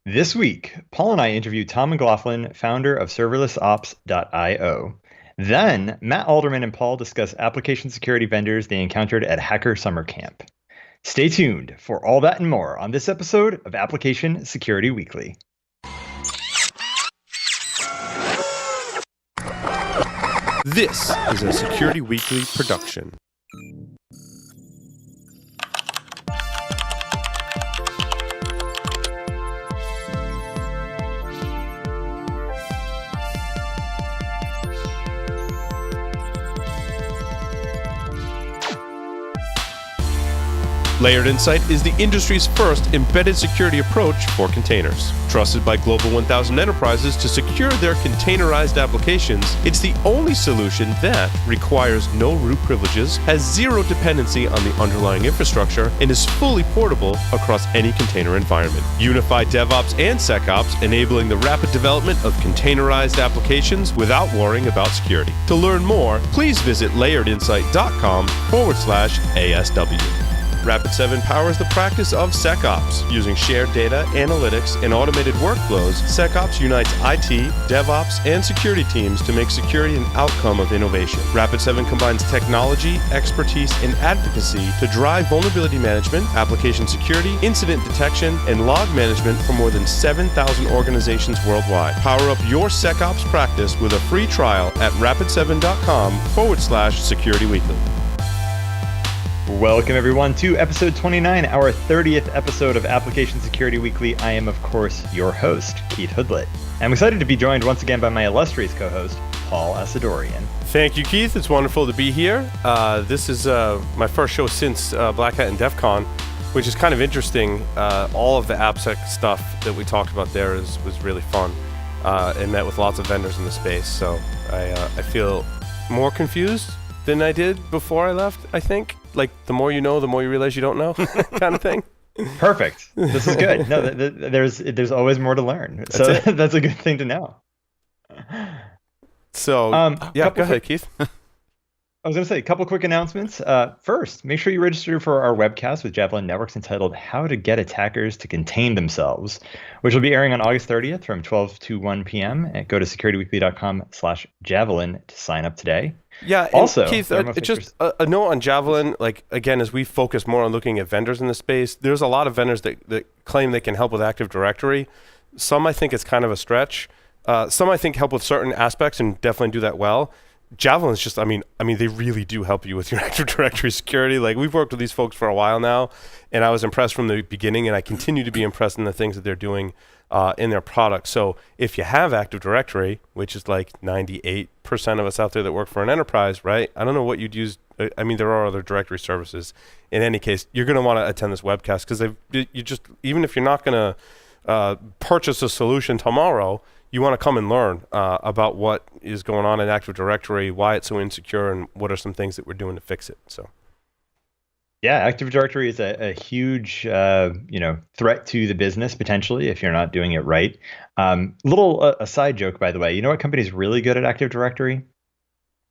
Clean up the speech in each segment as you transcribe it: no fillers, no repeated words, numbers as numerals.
This week, Paul and I interviewed Tom McLaughlin, founder of ServerlessOps.io. Then, Matt Alderman and Paul discuss application security vendors they encountered at Hacker Summer Camp. Stay tuned for all that and more on this episode of Application Security Weekly. This is a Security Weekly production. Layered Insight is the industry's first embedded security approach for containers. Trusted by Global 1000 enterprises to secure their containerized applications, it's the only solution that requires no root privileges, has zero dependency on the underlying infrastructure, and is fully portable across any container environment. Unified DevOps and SecOps, enabling the rapid development of containerized applications without worrying about security. To learn more, please visit layeredinsight.com/ASW. Rapid7 powers the practice of SecOps. Using shared data, analytics, and automated workflows, SecOps unites IT, DevOps, and security teams to make security an outcome of innovation. Rapid7 combines technology, expertise, and advocacy to drive vulnerability management, application security, incident detection, and log management for more than 7,000 organizations worldwide. Power up your SecOps practice with a free trial at rapid7.com/securityweekly. Welcome, everyone, to episode 29, our 30th episode of Application Security Weekly. I am, of course, your host, Keith Hoodlet. I'm excited to be joined once again by my illustrious co-host, Paul Asadorian. Thank you, Keith. It's wonderful to be here. This is my first show since Black Hat and DEF CON, which is kind of interesting. All of the AppSec stuff that we talked about there was really fun, and met with lots of vendors in the space. So I feel more confused than I did before I left, I think. Like, the more you know, the more you realize you don't know, kind of thing. Perfect. This is good. No, there's always more to learn. So that's a good thing to know. So, yeah, go ahead, Keith. I was going to say a couple quick announcements. First, make sure you register for our webcast with Javelin Networks entitled How to Get Attackers to Contain Themselves, which will be airing on August 30th from 12 to 1 p.m. And go to securityweekly.com/Javelin to sign up today. Yeah, also, Keith, just a note on Javelin, like, again, as we focus more on looking at vendors in the space, there's a lot of vendors that claim they can help with Active Directory. Some I think it's kind of a stretch. Some I think help with certain aspects and definitely do that well. Javelin's just, I mean, they really do help you with your Active Directory security. Like, we've worked with these folks for a while now, and I was impressed from the beginning, and I continue to be impressed in the things that they're doing in their product. So if you have Active Directory, which is like 98% of us out there that work for an enterprise, right? I don't know what you'd use. I mean, there are other directory services. In any case, you're going to want to attend this webcast because you just, even if you're not going to purchase a solution tomorrow, you want to come and learn about what is going on in Active Directory, why it's so insecure, and what are some things that we're doing to fix it. So, yeah, Active Directory is a huge threat to the business potentially if you're not doing it right. Little a side joke, by the way. You know what company's really good at Active Directory?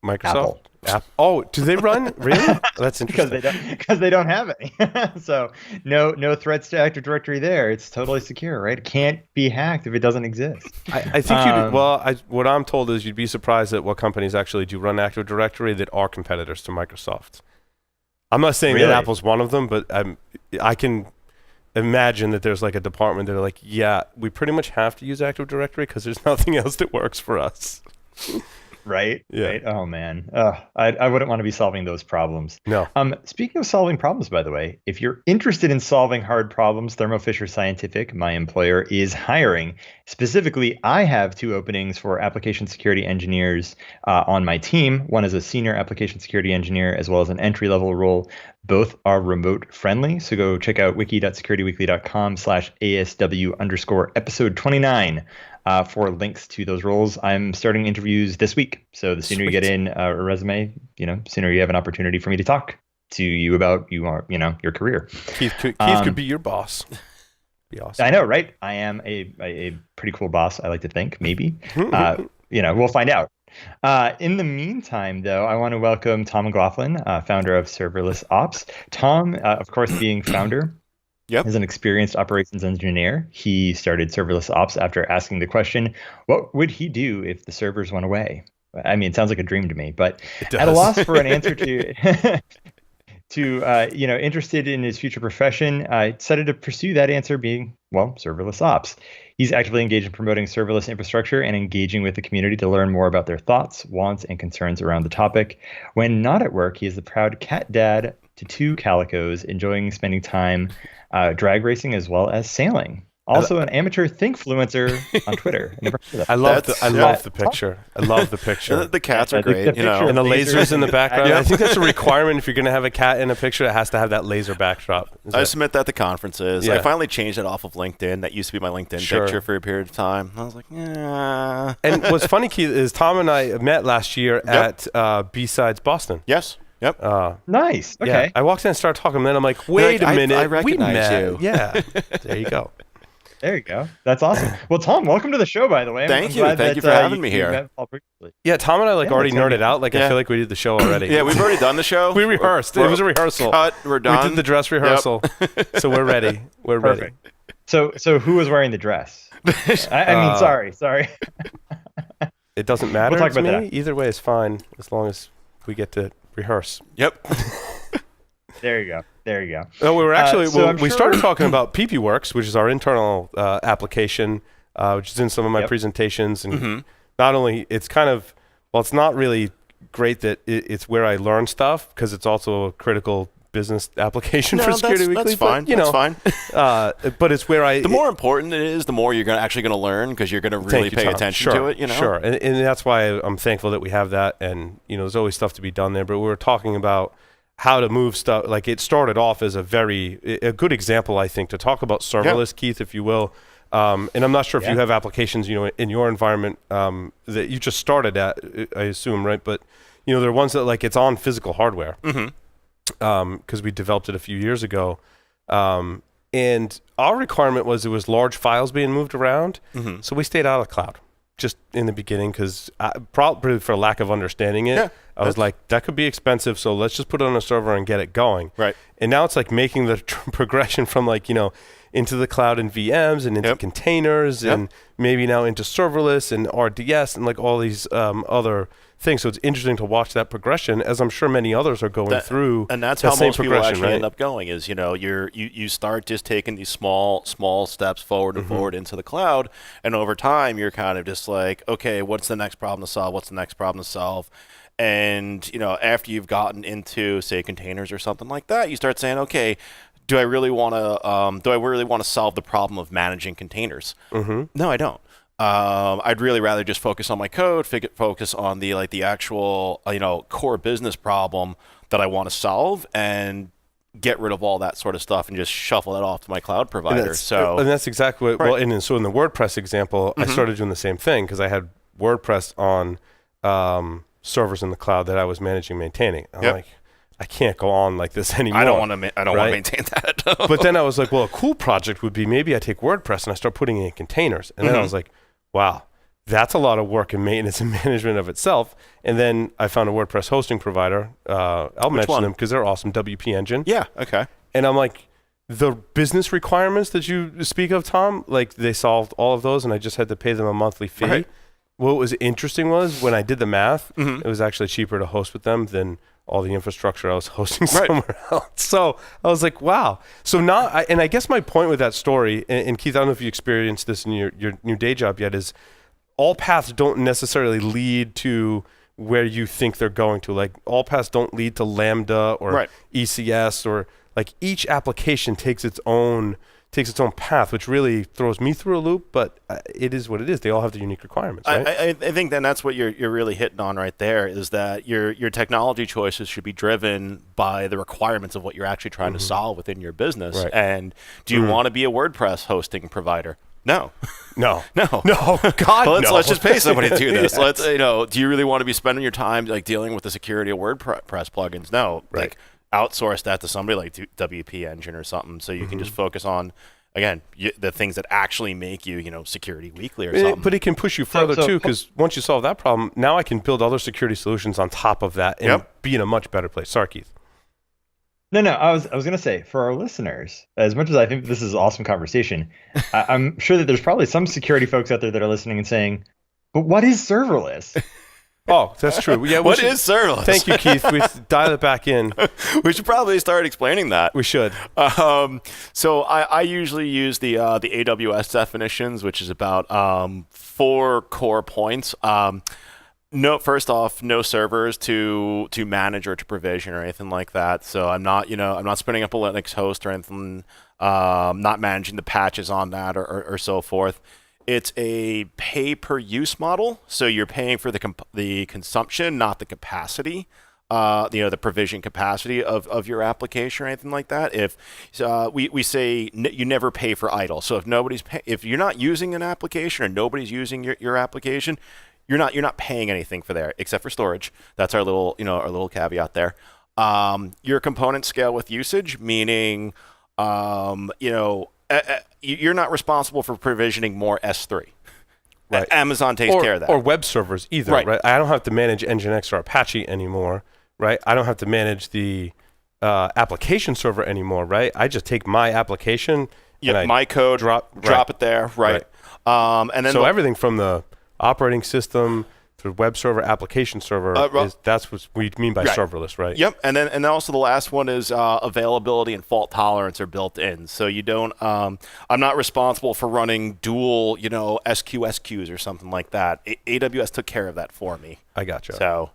Microsoft. Apple. Oh, do they run? Really? That's interesting. Because they don't have any. So no threats to Active Directory there. It's totally secure, right? It can't be hacked if it doesn't exist. I think what I'm told is you'd be surprised at what companies actually do run Active Directory that are competitors to Microsoft. I'm not saying that Apple's one of them, but I can imagine that there's like a department that are like, yeah, we pretty much have to use Active Directory because there's nothing else that works for us. Right? Yeah. Right? Oh, man. I wouldn't want to be solving those problems. No. Speaking of solving problems, by the way, if you're interested in solving hard problems, Thermo Fisher Scientific, my employer, is hiring. Specifically, I have 2 openings for application security engineers on my team. One is a senior application security engineer, as well as an entry-level role. Both are remote friendly. So go check out wiki.securityweekly.com/ASW_episode 29. For links to those roles. I'm starting interviews this week. So the sooner you get in a resume, sooner you have an opportunity for me to talk to you about your career. Keith could be your boss. Be awesome. I know, right? I am a pretty cool boss, I like to think, maybe. We'll find out. In the meantime, though, I want to welcome Tom McLaughlin, founder of ServerlessOps. Tom, of course, being founder Yep. As an experienced operations engineer, he started ServerlessOps after asking the question, what would he do if the servers went away? I mean, it sounds like a dream to me, but at a loss for an answer to interested in his future profession, decided to pursue that answer being, well, serverless ops. He's actively engaged in promoting serverless infrastructure and engaging with the community to learn more about their thoughts, wants, and concerns around the topic. When not at work, he is the proud cat dad to 2 calicos, enjoying spending time drag racing as well as sailing. Also, an amateur thinkfluencer on Twitter. I love the picture. I love the picture. The cats are great, and the lasers in the background. I think that's a requirement if you're going to have a cat in a picture. It has to have that laser backdrop. I submit that to conferences. Yeah. I finally changed it off of LinkedIn. That used to be my LinkedIn picture for a period of time. I was like, yeah. And what's funny, Keith, is Tom and I met last year at B-Sides Boston. Yes. Yep. Nice. Okay. Yeah. I walked in and started talking, and then I'm like, wait a minute. I recognize you. Yeah. There you go. There you go. That's awesome. Well, Tom, welcome to the show, by the way. Thank you. Thank you for having me here. Yeah, Tom and I already nerded out. I feel like we did the show already. Yeah, we've already done the show. We rehearsed. It was a rehearsal. We're done. We did the dress rehearsal. Yep. So we're ready. We're Perfect. ready. So who was wearing the dress? I mean, sorry. It doesn't matter we'll talk to about me. that. Either way is fine as long as we get to rehearse. Yep. There you go. No, we were actually we started talking about PPWorks, which is our internal application, which is in some of my presentations. And not only it's kind of it's not really great that it's where I learn stuff because it's also a critical business application for Security Weekly. That's fine. But, that's fine. But it's where the more important it is, the more you're actually going to learn because you're going to really pay attention to it. Sure, and that's why I'm thankful that we have that. And there's always stuff to be done there. But we were talking about how to move stuff. Like it started off as a good example, I think, to talk about serverless, Keith, if you will. And I'm not sure if you have applications, in your environment that you just started at, I assume, right? But there are ones that it's on physical hardware. Because we developed it a few years ago. And our requirement was it was large files being moved around. So we stayed out of the cloud just in the beginning because probably for lack of understanding it. I was like, that could be expensive, so let's just put it on a server and get it going. Right. And now it's like making the progression from into the cloud and VMs and into containers and maybe now into serverless and RDS and all these other things. So it's interesting to watch that progression, as I'm sure many others are going through. And that's how most people actually end up going is, you start just taking these small steps forward and forward into the cloud. And over time, you're kind of just like, okay, what's the next problem to solve? What's the next problem to solve? And, after you've gotten into, say, containers or something like that, you start saying, okay, do I really want to solve the problem of managing containers? No, I don't. I'd really rather just focus on my code, focus on the actual core business problem that I want to solve, and get rid of all that sort of stuff and just shuffle that off to my cloud provider. And that's exactly what. So in the WordPress example, I started doing the same thing because I had WordPress on servers in the cloud that I was managing, maintaining. I'm like, I can't go on like this anymore. I don't want to maintain that. But then I was like, well, a cool project would be maybe I take WordPress and I start putting it in containers. And then I was like, wow, that's a lot of work and maintenance and management of itself. And then I found a WordPress hosting provider. I'll mention them because they're awesome. WP Engine. Yeah. Okay. And I'm like, the business requirements that you speak of, Tom, they solved all of those, and I just had to pay them a monthly fee. Right. What was interesting was when I did the math, it was actually cheaper to host with them than all the infrastructure I was hosting somewhere else. So I was like, wow. So now, and I guess my point with that story, and Keith, I don't know if you experienced this in your new day job yet, is all paths don't necessarily lead to where you think they're going to. All paths don't lead to Lambda or ECS, or each application takes its own path, which really throws me through a loop, but it is what it is. They all have the unique requirements, right? I think then that's what you're really hitting on right there, is that your technology choices should be driven by the requirements of what you're actually trying to solve within your business. Right. And do you want to be a WordPress hosting provider? No. God, Let's just pay somebody to do this. Let's, do you really want to be spending your time dealing with the security of WordPress plugins? No. Right. Outsource that to somebody like WP Engine or something, so you can just focus on, again, the things that actually make you, Security Weekly or something. But it can push you further too, because once you solve that problem, now I can build other security solutions on top of that and be in a much better place. Sorry, Keith. No. I was gonna say for our listeners, as much as I think this is an awesome conversation, I'm sure that there's probably some security folks out there that are listening and saying, "But what is serverless?" Oh, that's true. Yeah, what is serverless? Thank you, Keith. We dial it back in. We should probably start explaining that. We should. So I usually use the AWS definitions, which is about 4 core points. No, first off, no servers to manage or to provision or anything like that. So I'm not spinning up a Linux host or anything. Not managing the patches on that or so forth. It's a pay-per-use model, so you're paying for the consumption, not the capacity, the provision capacity of your application or anything like that. If we say you never pay for idle, so if you're not using an application or nobody's using your application, you're not paying anything for there except for storage. That's our little caveat there. Your component scale with usage, meaning you're not responsible for provisioning more S3. Right. Amazon takes care of that. Or web servers either, right? I don't have to manage Nginx or Apache anymore, right? I don't have to manage the application server anymore, right? I just take my application and my code, drop it there, right? And then so everything from the operating system to web server, application server, that's what we mean by serverless, right? Yep, and then also the last one is availability and fault tolerance are built in. So you don't, I'm not responsible for running dual, SQSQs or something like that. AWS took care of that for me. I gotcha. So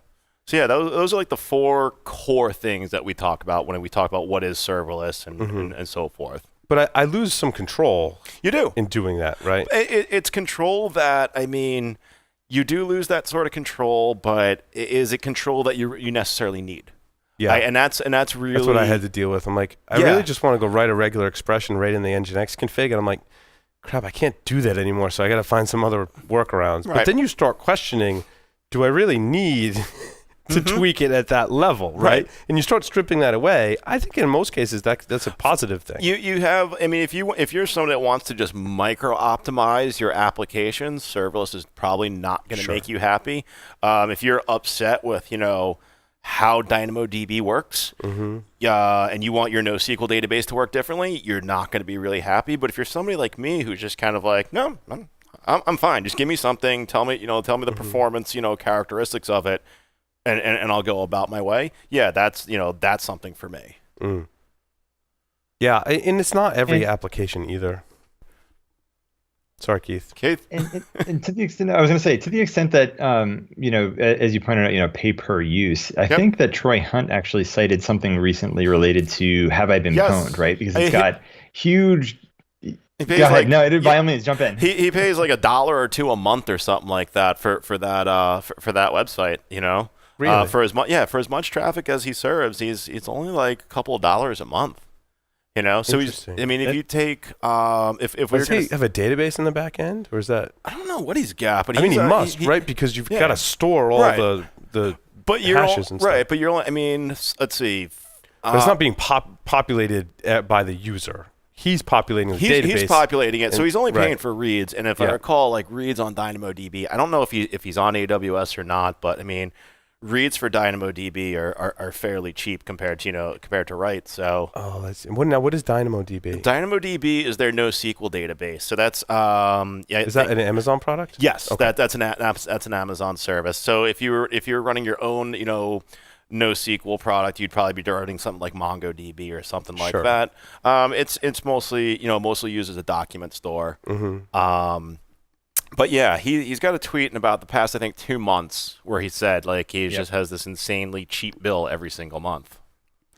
yeah, those are like the 4 core things that we talk about when we talk about what is serverless and so forth. But I lose some control. You do. In doing that, right? It's control that, you do lose that sort of control, but is it control that you necessarily need? Yeah, and that's really... That's what I had to deal with. I'm like, I really just want to go write a regular expression right in the Nginx config, and I'm like, crap, I can't do that anymore, so I got to find some other workarounds. Right. But then you start questioning, do I really need to tweak it at that level, right? And you start stripping that away. I think in most cases that's a positive thing. You have, if you're someone that wants to just micro optimize your applications, serverless is probably not going to make you happy. If you're upset with how DynamoDB works, and you want your NoSQL database to work differently, you're not going to be really happy. But if you're somebody like me who's just kind of like, no, I'm fine. Just give me something. Tell me the performance, characteristics of it. And I'll go about my way. Yeah, that's something for me. Yeah, and it's not every application either. Sorry, Keith. And to the extent, I was going to say, to the extent that as you pointed out, pay per use. I think that Troy Hunt actually cited something recently related to have I been pwned, right? Because it's got huge. Go ahead. No, by all means, jump in. He pays like $1 or $2 a month or something like that for that website. Really? For as much traffic as he serves, it's only like a couple of dollars a month. So he's. If you take if we have a database in the back end, or is that? I don't know what he's got, but he must, right? Because you've got to store all the hashes and stuff. Right, but you're only. Let's see. But it's not being populated by the user. He's populating the database. He's populating it, so he's only paying for reads. And if I recall, like reads on DynamoDB, I don't know if he's on AWS or not, but reads for DynamoDB are fairly cheap compared to writes. So what is DynamoDB? DynamoDB is their NoSQL database. So that's is that an Amazon product? Yes, okay. that's an Amazon service. So if you're running your own NoSQL product, you'd probably be running something like MongoDB or something like that. It's mostly used as a document store. But yeah, he's got a tweet in about the past, I think, 2 months where he said he just has this insanely cheap bill every single month.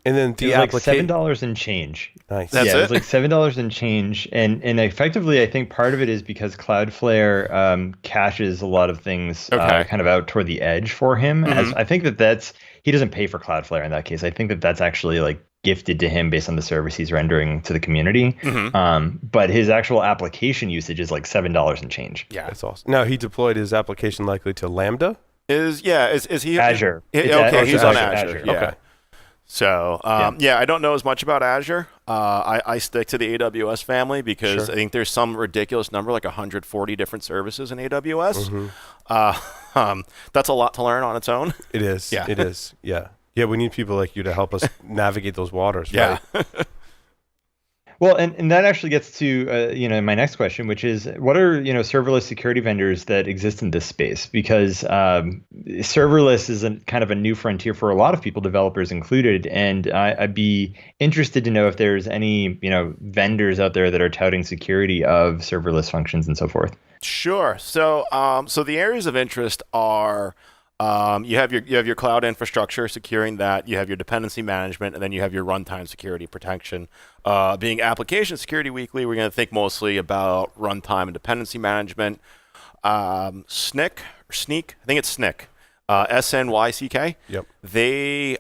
And then the application $7 and change. Nice. That's it? It's like $7 and change, and effectively, I think part of it is because Cloudflare caches a lot of things kind of out toward the edge for him. As I think that's he doesn't pay for Cloudflare in that case. I think that's actually gifted to him based on the service he's rendering to the community. But his actual application usage is like $7 and change. Yeah, that's awesome. Now he deployed his application likely to Lambda. Is he Azure? Okay, he's on Azure. Yeah. Okay. So, I don't know as much about Azure. I stick to the AWS family because I think there's some ridiculous number, like 140 different services in AWS. That's a lot to learn on its own. It is. Yeah. It is. Yeah. Yeah, we need people like you to help us navigate those waters. Yeah. Right? Well, and that actually gets to my next question, which is what are serverless security vendors that exist in this space? Because serverless is kind of a new frontier for a lot of people, developers included, and I'd be interested to know if there's any vendors out there that are touting security of serverless functions and so forth. Sure. So the areas of interest are. You have your cloud infrastructure securing that. You have your dependency management, and then you have your runtime security protection. Being Application Security Weekly, we're going to think mostly about runtime and dependency management. SNCC, I think it's SNCC, SNYCK. Yep. They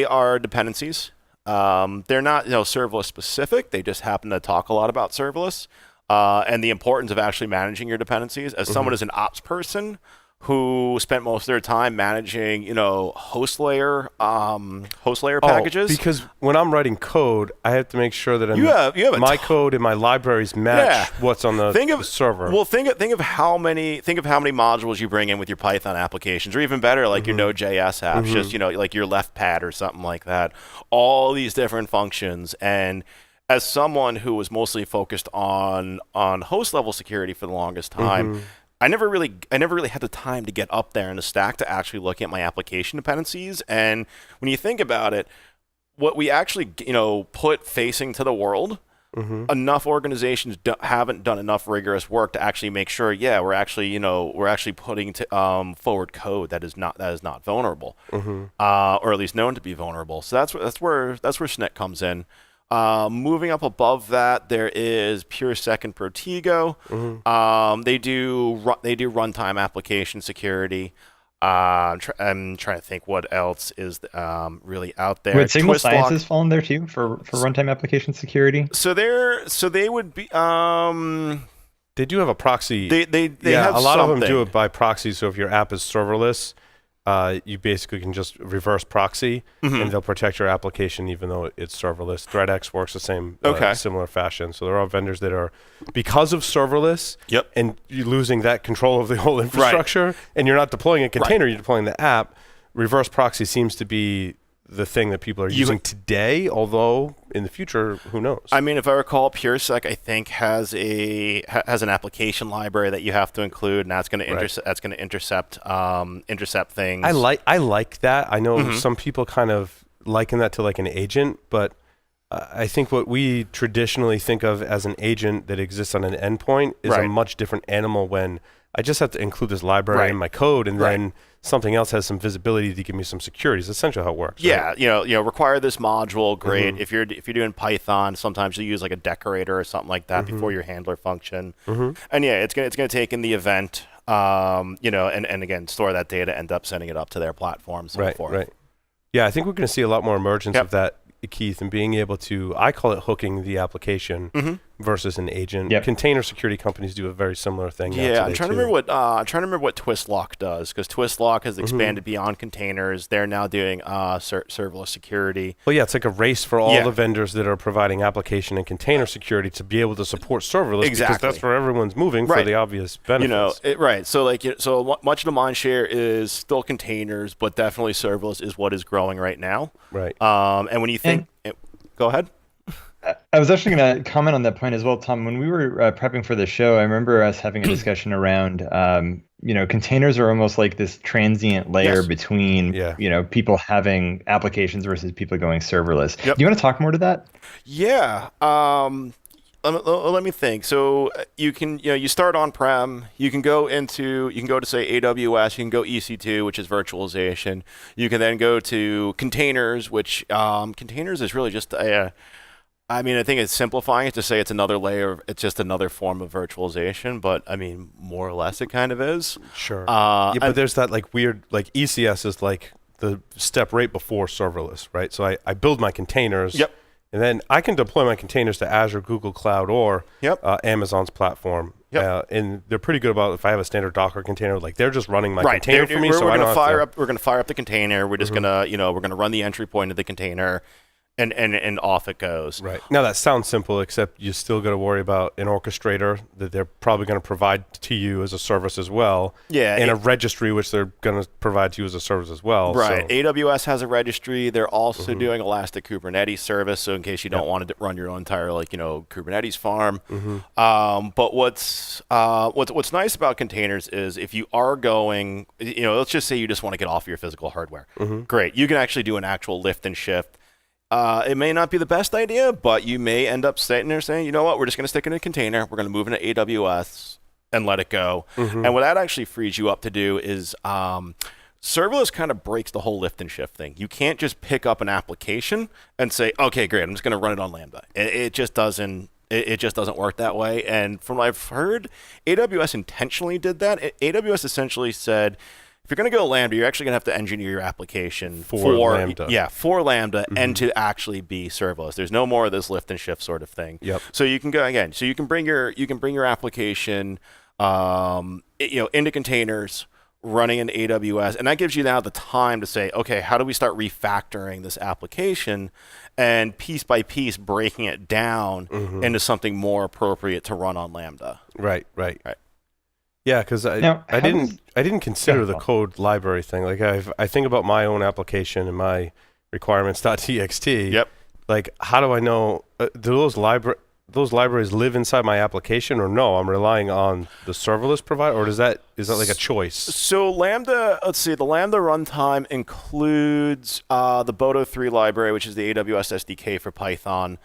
are dependencies. They're not serverless specific. They just happen to talk a lot about serverless and the importance of actually managing your dependencies. As someone as an ops person who spent most of their time managing, host layer packages. Because when I'm writing code, I have to make sure that my code and my libraries match what's on the server. Well, think of how many modules you bring in with your Python applications, or even better, like your Node.js apps, just like your left pad or something like that. All these different functions. And as someone who was mostly focused on host level security for the longest time. I never really had the time to get up there in the stack to actually look at my application dependencies. And when you think about it, what we actually put facing to the world, enough organizations haven't done enough rigorous work to actually make sure, we're actually putting forward code that is not vulnerable, or at least known to be vulnerable. So that's where SNCC comes in. Moving up above that, there is PureSec and Protego. They do runtime application security. I'm trying to think what else is really out there. Would Signal Sciences fall in there too for runtime application security? So they would be. They do have a proxy. They have a lot something. of them do it by proxy. So if your app is serverless, you basically can just reverse proxy, and they'll protect your application even though it's serverless. ThreatX works the same, similar fashion. So there are vendors that are, because of serverless, and you're losing that control of the whole infrastructure, and you're not deploying a container, you're deploying the app. Reverse proxy seems to be the thing that people are using today, although in the future, who knows? I mean, if I recall, PureSec I think has an application library that you have to include, and that's going to intercept things. I like that. I know some people kind of liken that to like an agent, but I think what we traditionally think of as an agent that exists on an endpoint is a much different animal when I just have to include this library in my code, and then something else has some visibility to give me some security. It's essentially how it works. Yeah, right? Require this module, great. If you're doing Python, sometimes you use like a decorator or something like that before your handler function. And it's gonna take in the event, and again store that data, end up sending it up to their platform, so forth. Right. Yeah, I think we're going to see a lot more emergence of that, Keith, and being able to, I call it hooking the application versus an agent. Container security companies do a very similar thing. I'm trying to remember what Twistlock does, because Twistlock has expanded beyond containers. They're now doing serverless security. Well, it's like a race for all the vendors that are providing application and container security to be able to support serverless, because that's where everyone's moving for the obvious benefits. So much of the mind share is still containers, but definitely serverless is what is growing right now. Right. And when you think, go ahead. I was actually going to comment on that point as well, Tom. When we were prepping for the show, I remember us having a discussion around, containers are almost like this transient layer between, people having applications versus people going serverless. Do you want to talk more to that? Yeah. Let me think. So you can, you start on-prem. You can go to say AWS. You can go EC2, which is virtualization. You can then go to containers, which containers is really just I think it's simplifying it to say it's another layer. It's just another form of virtualization, but more or less it kind of is. Sure. But there's that like weird, like ECS is like the step right before serverless, right? So I build my containers. And then I can deploy my containers to Azure, Google Cloud, or Amazon's platform. And they're pretty good about if I have a standard Docker container, like they're just running my container for me. We're going to fire up the container. We're just going to, we're going to run the entry point of the container. and off it goes. Right. Now that sounds simple, except you still got to worry about an orchestrator that they're probably going to provide to you as a service as well. Yeah. And a registry which they're going to provide to you as a service as well. Right. So. AWS has a registry. They're also doing Elastic Kubernetes service. So in case you don't want to run your own entire Kubernetes farm. But what's nice about containers is if you are going, let's just say you just want to get off your physical hardware. Great. You can actually do an actual lift and shift. It may not be the best idea, but you may end up sitting there saying, you know what, we're just going to stick in a container. We're going to move into AWS and let it go. And what that actually frees you up to do is serverless kind of breaks the whole lift and shift thing. You can't just pick up an application and say, okay, great, I'm just going to run it on Lambda. It just doesn't. It just doesn't work that way. And from what I've heard, AWS intentionally did that. AWS essentially said, if you're going to go Lambda, you're actually going to have to engineer your application for Lambda. Yeah, for Lambda and to actually be serverless. There's no more of this lift and shift sort of thing. Yep. So you can go again. So you can bring your application, into containers, running in AWS, and that gives you now the time to say, okay, how do we start refactoring this application and piece by piece breaking it down into something more appropriate to run on Lambda. Right. Yeah, because I didn't consider the code library thing. Like I think about my own application and my requirements.txt. Yep. Like, how do I know do those libraries live inside my application, or no? I'm relying on the serverless provider, or is that like a choice? So Lambda, let's see, the Lambda runtime includes the Boto 3 library, which is the AWS SDK for Python.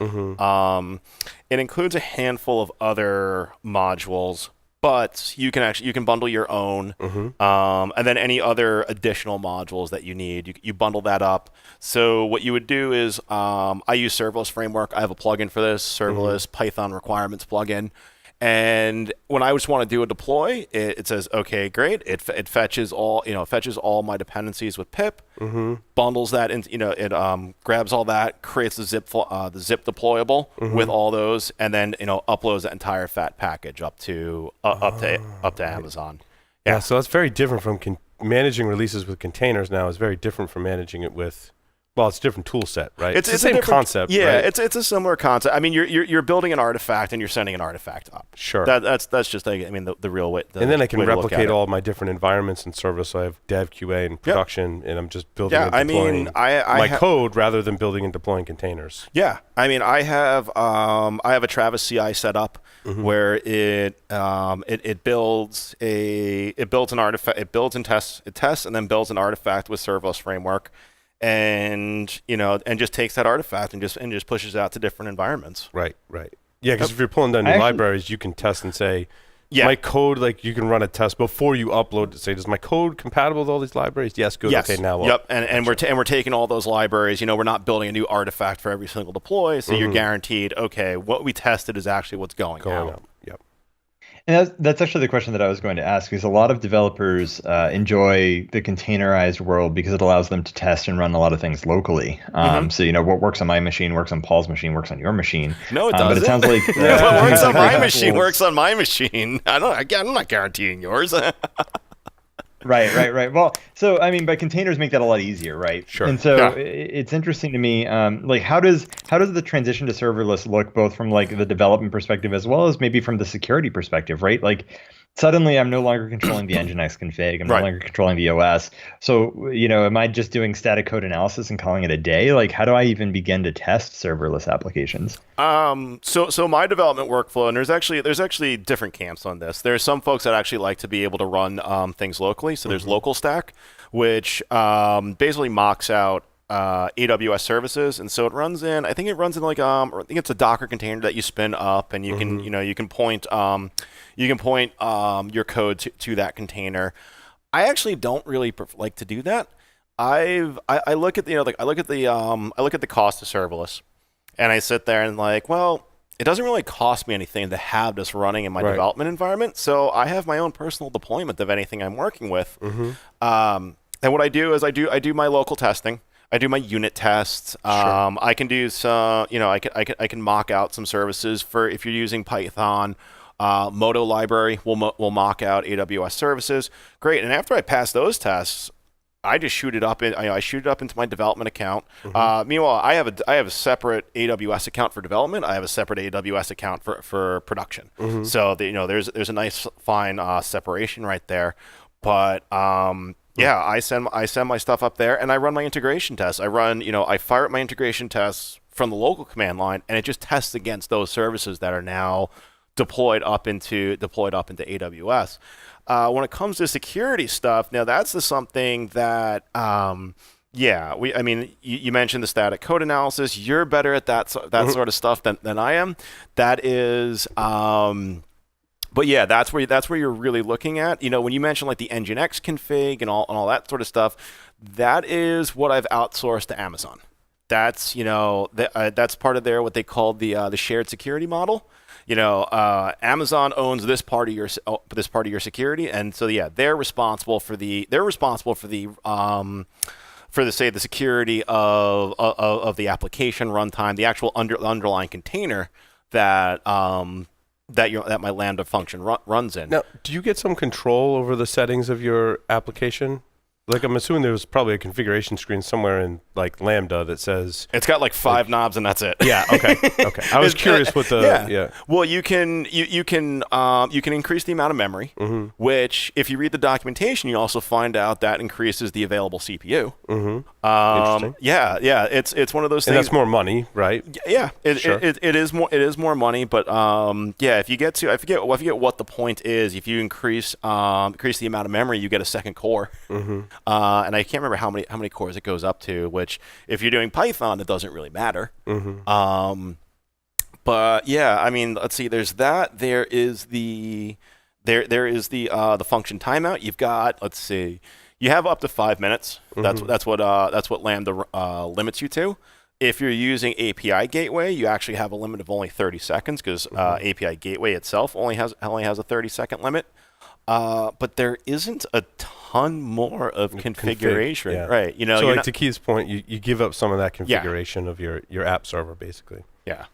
It includes a handful of other modules. But you can bundle your own, and then any other additional modules that you need, you bundle that up. So what you would do is, I use Serverless Framework. I have a plugin for this, Serverless Python requirements plugin. And when I just want to do a deploy, it says, okay, great. It fetches all my dependencies with pip, bundles that, it grabs all that, creates the zip deployable with all those, and then uploads that entire fat package up to Amazon. Yeah, so that's very different from managing releases with containers. Now is very different from managing it with. Well, it's a different tool set, right? It's the same concept. Yeah, right? it's a similar concept. I mean, you're building an artifact and you're sending an artifact up. Sure. That's just the real way. And then I can replicate all my different environments in service. So I have dev, QA, and production, and I'm just building and deploying my code rather than building and deploying containers. Yeah, I mean, I have a Travis CI set up where it builds an artifact, it tests, and then builds an artifact with Serverless Framework. And just takes that artifact and just pushes it out to different environments. Right. Yeah, because if you're pulling down new libraries, you can test and say, my code, like you can run a test before you upload to say, does my code compatible with all these libraries? Yes, good. Yes. Okay, now yep. And we're taking all those libraries. We're not building a new artifact for every single deploy, so you're guaranteed, okay, what we tested is actually what's going out. Yep. And that's actually the question that I was going to ask, because a lot of developers enjoy the containerized world because it allows them to test and run a lot of things locally. So, what works on my machine works on Paul's machine, works on your machine. No, it doesn't. But it sounds like what works on my machine works on my machine. I'm not guaranteeing yours. Right. Well, so I mean, but containers make that a lot easier, right? Sure. And so it's interesting to me, like how does the transition to serverless look, both from like the development perspective as well as maybe from the security perspective, right? Like suddenly I'm no longer controlling the Nginx config, I'm no longer controlling the OS. So am I just doing static code analysis and calling it a day? Like how do I even begin to test serverless applications? So my development workflow, and there's actually different camps on this. There's some folks that actually like to be able to run things locally. So there's local stack, which basically mocks out AWS services, and so it runs in. I think like I think it's a Docker container that you spin up, and you can you can point your code to that container. I actually don't really like to do that. I look at the cost of serverless, and I sit there and like, well, it doesn't really cost me anything to have this running in my development environment. So I have my own personal deployment of anything I'm working with. And what I do is I do my local testing. I do my unit tests. I can do some, I can mock out some services for if you're using Python. Moto library will mock out AWS services. Great. And after I pass those tests, I just shoot it up I shoot it up into my development account. Meanwhile, I have a separate AWS account for development. I have a separate AWS account for production. So there's a nice fine separation right there. But yeah, I send my stuff up there, and I run my integration tests. I fire up my integration tests from the local command line, and it just tests against those services that are now deployed up into AWS. When it comes to security stuff, now that's something that you mentioned the static code analysis. You're better at that sort of stuff than I am. That is. But yeah, that's where you're really looking at. When you mention like the Nginx config and all that sort of stuff, that is what I've outsourced to Amazon. That's that's part of what they call the shared security model. Amazon owns this part of your security, and so yeah, they're responsible for the security of the application runtime, the actual underlying container that my Lambda function runs in. Now, do you get some control over the settings of your application? Like, I'm assuming there's probably a configuration screen somewhere in like Lambda that says it's got like 5 knobs and that's it. Yeah. Okay. I was curious what the Well, you can increase the amount of memory, which if you read the documentation, you also find out that increases the available CPU. Interesting. Yeah. It's one of those things. And that's more money, right? Yeah. It is more money, but if you get to I forget what the point is. If you increase the amount of memory, you get a second core. And I can't remember how many cores it goes up to, which if you're doing Python, it doesn't really matter. But yeah, I mean, let's see. There's that. There is the function timeout. You've got, let's see, you have up to 5 minutes. That's what Lambda limits you to. If you're using API Gateway, you actually have a limit of only 30 seconds because API Gateway itself only has a 30-second limit. But there isn't a ton more of configuration, right? So like to Keith's point, you give up some of that configuration of your app server, basically. Yeah.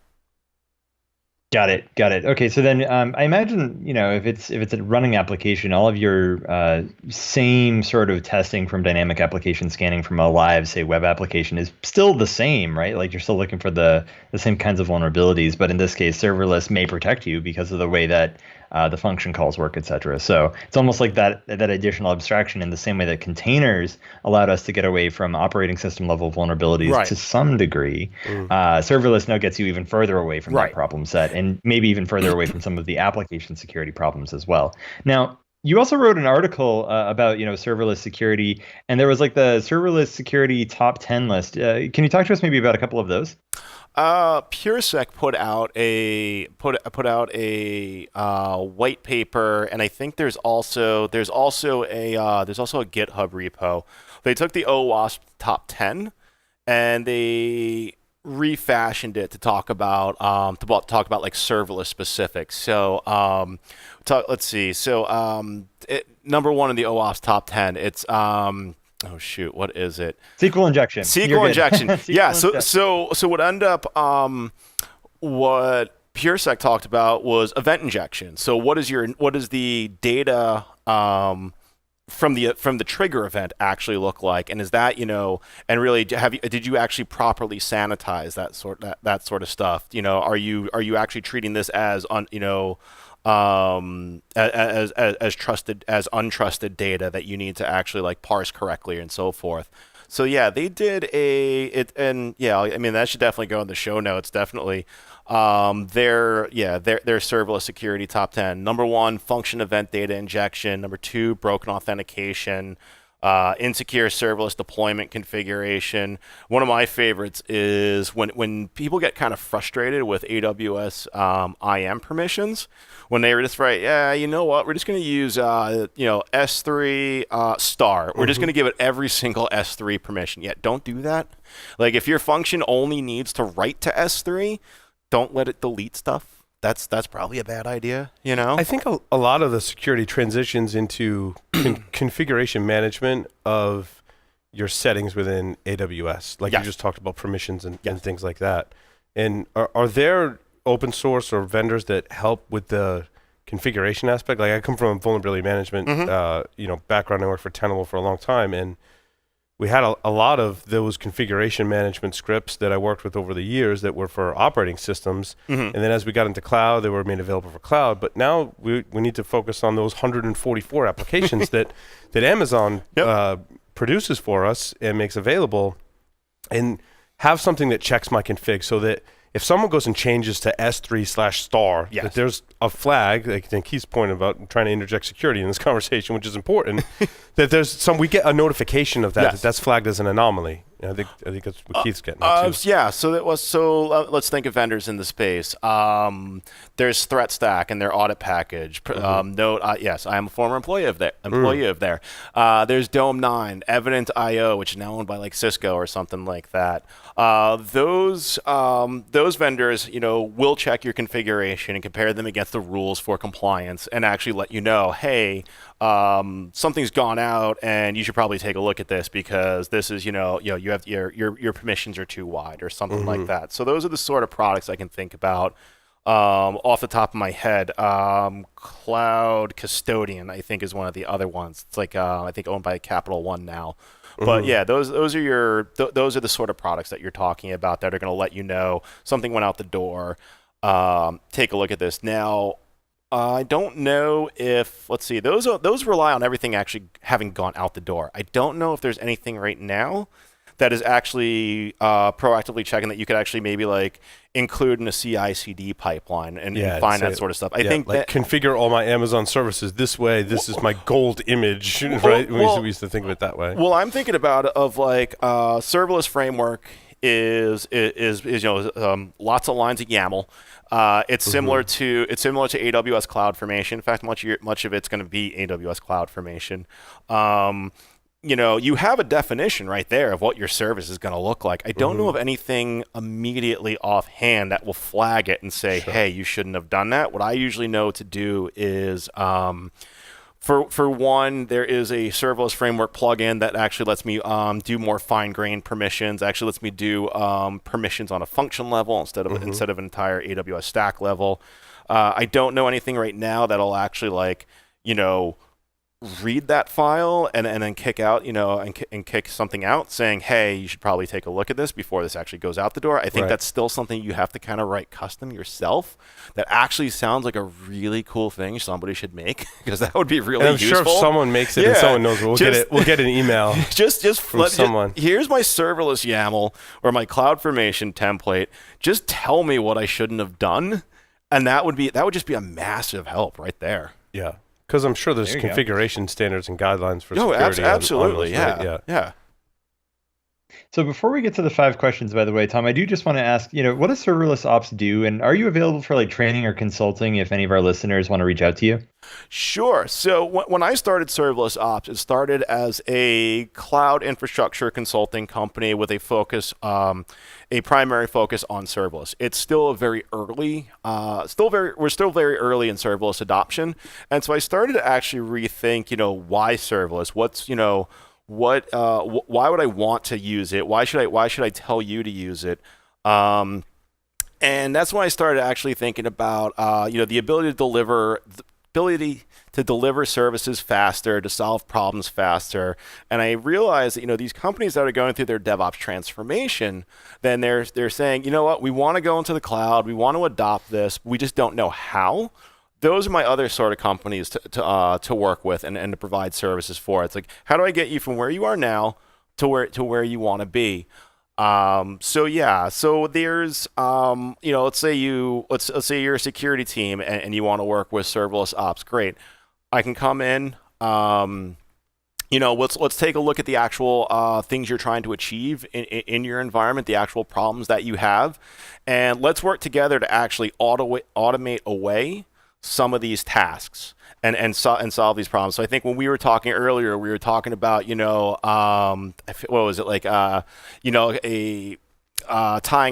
Got it. Okay, so then I imagine if it's a running application, all of your same sort of testing from dynamic application scanning from a live, say, web application is still the same, right? Like you're still looking for the same kinds of vulnerabilities, but in this case, serverless may protect you because of the way that the function calls work, et cetera. So it's almost like that additional abstraction in the same way that containers allowed us to get away from operating system level vulnerabilities to some degree. Serverless now gets you even further away from that problem set, and maybe even further away from some of the application security problems as well. Now, you also wrote an article about serverless security, and there was like the serverless security top 10 list. Can you talk to us maybe about a couple of those? PureSec put out a white paper, and I think there's also a GitHub repo. They took the OWASP top 10 and they refashioned it to talk about like serverless specifics. So let's see. So number 1 in the OWASP top 10, it's oh shoot, what is it? SQL injection. SQL injection. Yeah. So what ended up what PureSec talked about was event injection. So what is the data from the trigger event actually look like, and is that and really did you actually properly sanitize that sort of stuff? Are you actually treating this as as untrusted data that you need to actually like parse correctly and so forth. So yeah, they did I mean that should definitely go in the show notes. Definitely, their serverless security top 10. Number 1, function event data injection. Number 2, broken authentication. Insecure serverless deployment configuration. One of my favorites is when people get kind of frustrated with AWS IAM permissions, when they were just you know what, we're just going to use S3 star. We're just going to give it every single S3 permission. Yeah, don't do that. Like if your function only needs to write to S3, don't let it delete stuff. That's probably a bad idea, I think a lot of the security transitions into configuration management of your settings within AWS. Like you just talked about permissions and things like that. And are there open source or vendors that help with the configuration aspect? Like I come from a vulnerability management background. I worked for Tenable for a long time, and we had a lot of those configuration management scripts that I worked with over the years that were for operating systems. And then as we got into cloud, they were made available for cloud. But now we need to focus on those 144 applications that Amazon produces for us and makes available, and have something that checks my config so that if someone goes and changes to S3/star, that there's a flag. I think he's pointing about trying to interject security in this conversation, which is important. That we get a notification of that that's flagged as an anomaly. I think that's what Keith's getting at too. Yeah, let's think of vendors in the space. There's Threat Stack and their audit package. Yes, I am a former employee of there. There's Dome9, Evident.io, which is now owned by like Cisco or something like that. Those vendors, will check your configuration and compare them against the rules for compliance and actually let you know, hey, something's gone out and you should probably take a look at this because this is, you have your permissions are too wide or something like that. So those are the sort of products I can think about off the top of my head. Cloud Custodian, I think, is one of the other ones. It's like I think owned by Capital One now. But yeah, those are the sort of products that you're talking about that are going to let you know something went out the door. Take a look at this now. I don't know if, let's see, those rely on everything actually having gone out the door. I don't know if there's anything right now that is actually proactively checking that you could actually maybe like include in a CI/CD pipeline and find that sort of stuff. I think like configure all my Amazon services this way. This is my gold image, right? We used to think of it that way. Well, I'm thinking about it of like serverless framework is lots of lines of YAML. It's similar to AWS CloudFormation. In fact, much of it's going to be AWS CloudFormation. You have a definition right there of what your service is going to look like. I don't know of anything immediately offhand that will flag it and say, hey, you shouldn't have done that. What I usually know to do is, for one, there is a serverless framework plugin that actually lets me do more fine-grained permissions. Actually lets me do permissions on a function level instead of an entire AWS stack level. I don't know anything right now that'll actually read that file and then kick out, and kick something out saying, hey, you should probably take a look at this before this actually goes out the door. I think that's still something you have to kind of write custom yourself. That actually sounds like a really cool thing somebody should make, because that would be really useful. I'm sure if someone makes it and someone knows, we'll get an email from someone. Here's my serverless YAML or my CloudFormation template. Just tell me what I shouldn't have done, and that would just be a massive help right there. Yeah. Because I'm sure there's configuration standards and guidelines for security. Absolutely, on those, right? Yeah. So before we get to the 5 questions, by the way, Tom, I do just want to ask, what does ServerlessOps do? And are you available for like training or consulting if any of our listeners want to reach out to you? Sure. So when I started ServerlessOps, it started as a cloud infrastructure consulting company with a primary focus on serverless. It's still very early. We're still very early in serverless adoption. And so I started to actually rethink, why serverless? Why would I want to use it? Why should I tell you to use it? And that's when I started actually thinking about, the ability to deliver services faster, to solve problems faster. And I realized that, these companies that are going through their DevOps transformation, then they're saying, you know what, we want to go into the cloud, we want to adopt this, we just don't know how. Those are my other sort of companies to work with and to provide services for. It's like, how do I get you from where you are now to where you want to be? So there's let's say you're a security team and you want to work with ServerlessOps. Great, I can come in. Let's take a look at the actual things you're trying to achieve in your environment, the actual problems that you have, and let's work together to actually automate away some of these tasks and solve these problems. So I think when we were talking earlier, we were talking about, what was it, like, tying,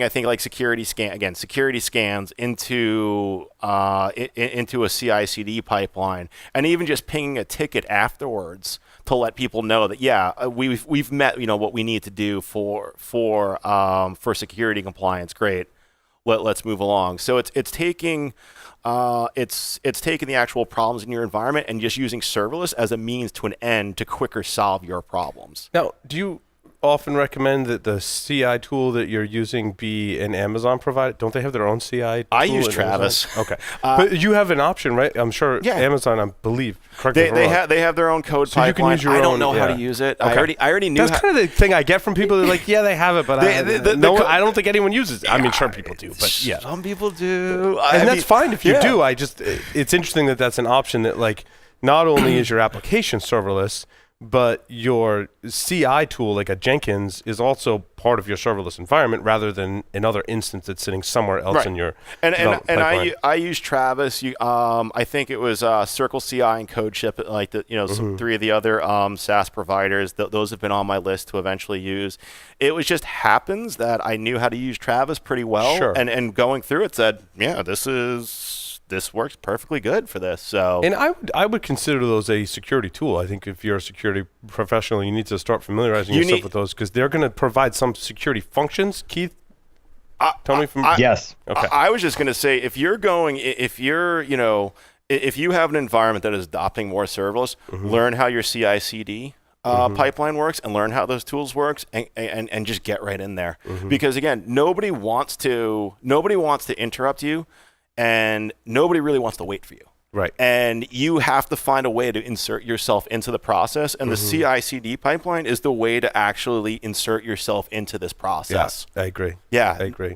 I think, like security scans into a CI/CD pipeline, and even just pinging a ticket afterwards to let people know that we've met what we need to do for security compliance. Great, let's move along. So it's taking the actual problems in your environment and just using serverless as a means to an end to quicker solve your problems. Now, often recommend that the CI tool that you're using be an Amazon provided? Don't they have their own CI tool? I use Travis. Okay. But you have an option, right? I'm sure Amazon, I believe. They have their own code pipeline. You can use your I don't know how to use it. Okay. I already knew. That's kind of the thing I get from people. They're like, yeah, they have it, but I don't think anyone uses it. I mean, sure, people do, but yeah. Some people do. And that's fine if you do. It's interesting that that's an option that, like, not only is your application serverless, but your CI tool, like a Jenkins, is also part of your serverless environment rather than another instance that's sitting somewhere else in your development pipeline. I use Travis. I think it was Circle CI and CodeShip, like some 3 of the other SaaS providers. Those have been on my list to eventually use. It was just happens that I knew how to use Travis pretty well, sure. and going through it said, yeah, this works perfectly good for this. So, and I would consider those a security tool. I think if you're a security professional, you need to start familiarizing yourself with those because they're going to provide some security functions. Keith, tell me from yes. Okay. I was just going to say if you have an environment that is adopting more serverless, learn how your CI/CD pipeline works and learn how those tools works and just get right in there because again, nobody wants to interrupt you. And nobody really wants to wait for you. Right. And you have to find a way to insert yourself into the process. And the CI/CD pipeline is the way to actually insert yourself into this process. Yeah, I agree. Yeah. I agree.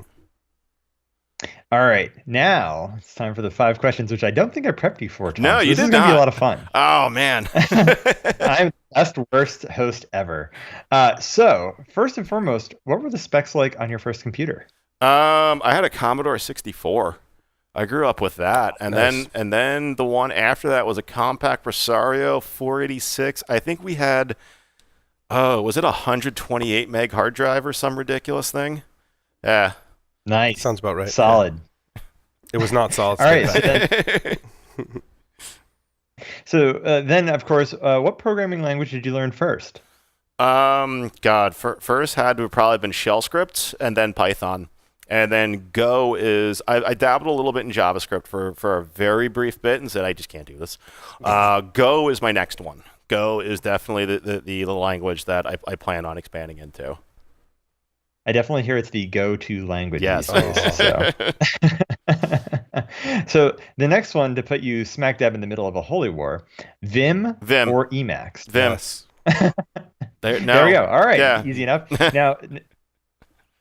All right. Now it's time for the 5 questions, which I don't think I prepped you for, Tom. No, you did not. This is going to be a lot of fun. Oh, man. I'm the best worst host ever. So first and foremost, what were the specs like on your first computer? I had a Commodore 64. I grew up with that, and nice. then the one after that was a compact Presario 486. I think we had, was it a 128 meg hard drive or some ridiculous thing? Yeah, nice. Sounds about right. Solid. Yeah. It was not solid. All right. So then, of course, what programming language did you learn first? First had to have probably been shell scripts, and then Python. And then Go is, I dabbled a little bit in JavaScript for a very brief bit and said, I just can't do this. Go is my next one. Go is definitely the language that I plan on expanding into. I definitely hear it's the go-to language. Yes. So the next one to put you smack dab in the middle of a holy war, Vim. Or Emacs? Vim. Yes. There we go. All right. Yeah. Easy enough. Now,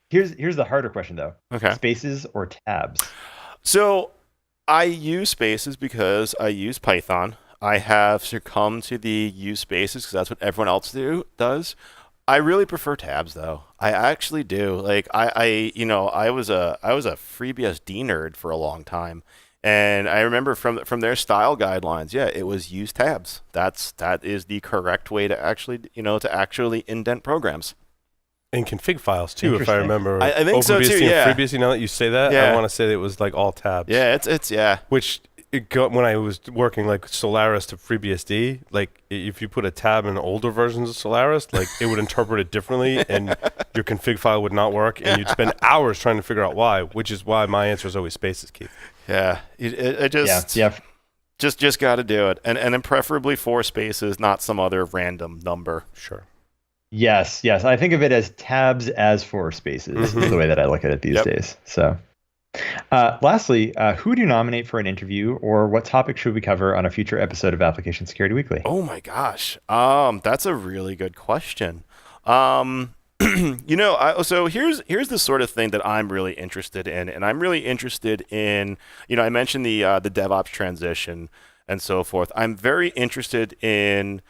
here's the harder question, though. Okay. Spaces or tabs? So I use spaces because I use Python. I have succumbed to the use spaces because that's what everyone else does. I really prefer tabs, though. I actually do. Like I was a FreeBSD nerd for a long time, and I remember from their style guidelines, it was use tabs. That is the correct way to actually indent programs. And config files too, if I remember. I think so too. Yeah. FreeBSD. Now that you say that, I want to say that it was like all tabs. Yeah, it's Which when I was working like Solaris to FreeBSD, like if you put a tab in older versions of Solaris, like it would interpret it differently, and your config file would not work, and you'd spend hours trying to figure out why. Which is why my answer is always spaces, Keith. Yeah, just got to do it, and then preferably 4 spaces, not some other random number. Sure. Yes. I think of it as tabs as 4 spaces is the way that I look at it these days. So, lastly, who do you nominate for an interview, or what topic should we cover on a future episode of Application Security Weekly? Oh my gosh, that's a really good question. So here's the sort of thing that I'm really interested in, and I'm really interested in, I mentioned the DevOps transition and so forth. I'm very interested in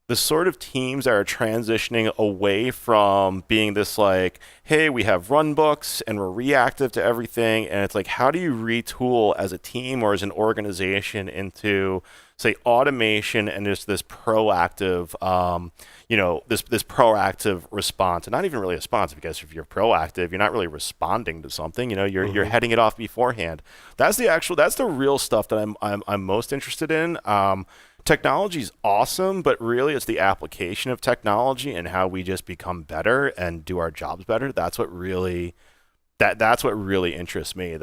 the sort of teams that are transitioning away from being this like, hey, we have run books and we're reactive to everything. And it's like, how do you retool as a team or as an organization into, say, automation and just this proactive, this proactive response, and not even really response, because if you're proactive, you're not really responding to something. You're heading it off beforehand. That's the real stuff that I'm most interested in. Technology is awesome, but really it's the application of technology and how we just become better and do our jobs better. That's what really interests me.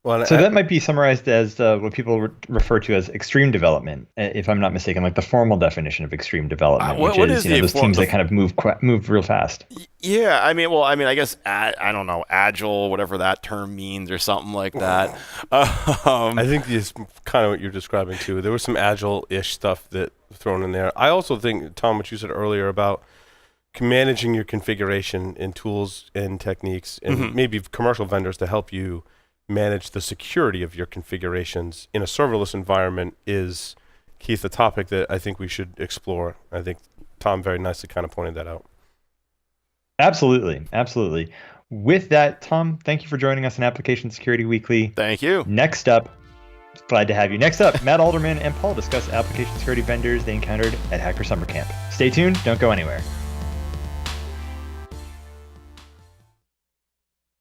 Well, so that might be summarized as what people refer to as extreme development, if I'm not mistaken, like the formal definition of extreme development, which is those teams that kind of move real fast. Yeah, I guess I don't know, agile, whatever that term means, or something like that. I think it's kind of what you're describing too. There was some agile-ish stuff that thrown in there. I also think, Tom, what you said earlier about managing your configuration in tools and techniques, and maybe commercial vendors to help you manage the security of your configurations in a serverless environment is, Keith, a topic that I think we should explore. I think Tom very nicely kind of pointed that out. Absolutely. With that, Tom, thank you for joining us on Application Security Weekly. Thank you. Next up, glad to have you. Next up, Matt Alderman and Paul discuss application security vendors they encountered at Hacker Summer Camp. Stay tuned. Don't go anywhere.